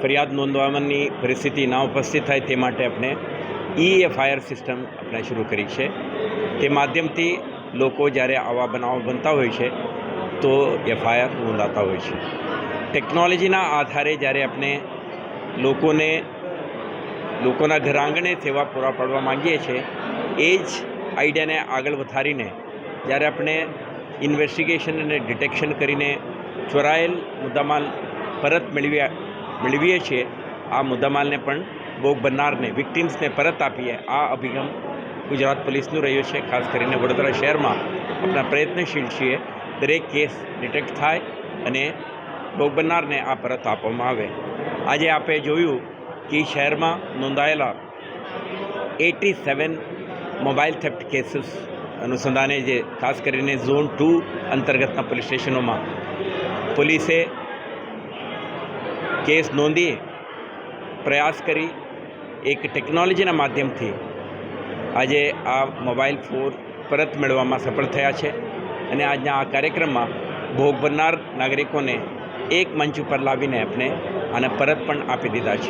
ફરિયાદ નોંધવાની પરિસ્થિતિ ના ઉપસ્થિત થાય તે માટે આપણે EFIR સિસ્ટમ આપણે શરૂ કરી છે. તે માધ્યમથી લોકો જ્યારે આવા બનાવો બનતા હોય છે તો FIR નોંધાતા હોય છે. ટેકનોલોજીના આધારે જ્યારે આપણે લોકોના ઘર આંગણે સેવા પૂરા પાડવા માંગીએ છીએ, એ જ આઈડિયાને આગળ વધારીને જ્યારે આપણે ઇન્વેસ્ટિગેશન અને ડિટેક્શન કરીને ચોરાયેલ મુદ્દામાલ પરત મેળવીએ છીએ, આ મુદ્દામાલને પણ ભોગ બનનારને, વિક્ટિમ્સને પરત આપીએ, આ અભિગમ ગુજરાત પોલીસનું રહ્યું છે. ખાસ કરીને વડોદરા શહેરમાં આપણા પ્રયત્નશીલ છીએ. દરેક કેસ ડિટેક્ટ થાય અને ભોગ બનનારને આ પરત આપવામાં આવે. આજે આપણે જોયું કે શહેરમાં નોંધાયેલા 87 મોબાઈલ થેફ્ટ કેસીસ અનુસંધાને જે ખાસ કરીને ઝોન 2 અંતર્ગતના પોલીસ સ્ટેશનોમાં પોલીસે કેસ નોંધી પ્રયાસ કરી એક ટેકનોલોજીના માધ્યમથી આજે આ મોબાઈલ ફોન પરત મેળવવામાં સફળ થયા છે. અને આજના આ કાર્યક્રમમાં ભોગ બનનાર નાગરિકોને એક મંચ ઉપર લાવીને આપણે આને પરત પણ આપી દીધા છે.